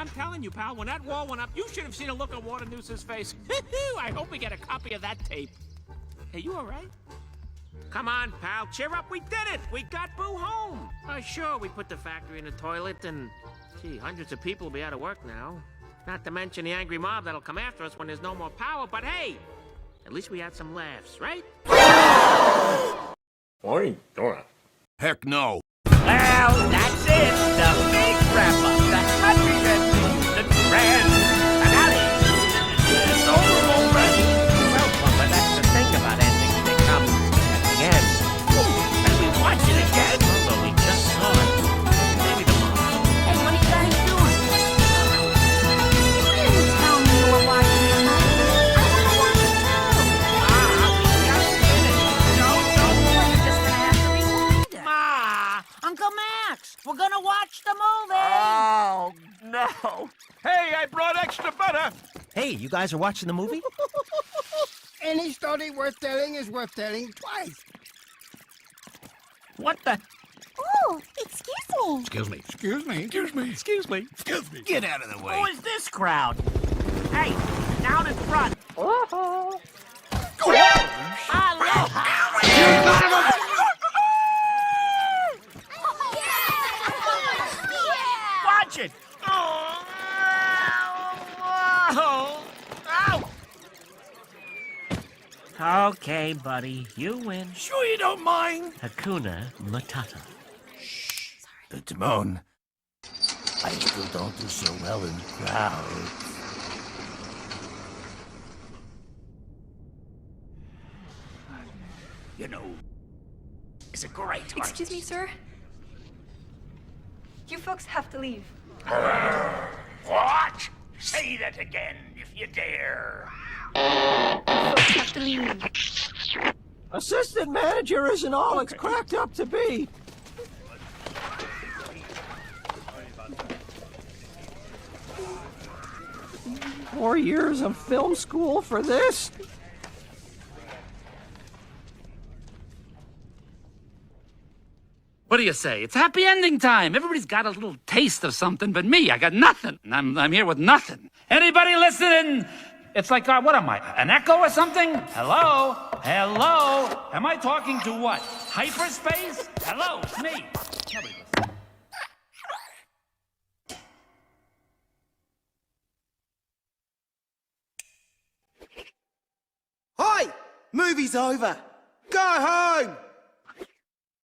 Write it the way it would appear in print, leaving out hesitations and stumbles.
I'm telling you, pal, when that wall went up, you should have seen a look on Waternoose's face. I hope we get a copy of that tape. Hey, you all right? Come on, pal, cheer up. We did it. We got Boo home. Sure, we put the factory in the toilet, and, gee, hundreds of people will be out of work now. Not to mention the angry mob that'll come after us when there's no more power, but hey, at least we had some laughs, right? Oi, Dora. Heck no. Well, that's it. The big wrap-up. The country rescue. The grand finale. It's over already. Well, but that's the thing about endings. They come at the end. And we watch it again. Although we just saw it. Maybe tomorrow. Hey, what are you guys doing? You didn't tell me you were watching the movie. I want to watch it too. We just finished. Well, you're just going to have to rewind it. Ma! Uncle Max, we're going to watch the movie. Oh, no. Hey, I brought extra butter. Hey, you guys are watching the movie? Any story worth telling is worth telling twice. What the? Oh, excuse me. Excuse me. Excuse me. Excuse me. Excuse me. Excuse me. Get out of the way. Who is this crowd? Hey, down in front. Go Watch it. Okay, buddy, you win. Sure you don't mind? Hakuna Matata. The Timon. I still don't do so well in crowds. You know, it's a great art. Excuse me, sir? You folks have to leave. What? Say that again, if you dare. You folks have to leave. Assistant manager isn't all it's cracked up to be. Four years of film school for this? What do you say? It's happy ending time. Everybody's got a little taste of something, but me, I got nothing. I'm here with nothing. Anybody listening? It's like, what am I, an echo or something? Hello? Hello? Am I talking to what? Hyperspace? Hello, it's me. Nobody listens. Hi! Movie's over. Go home!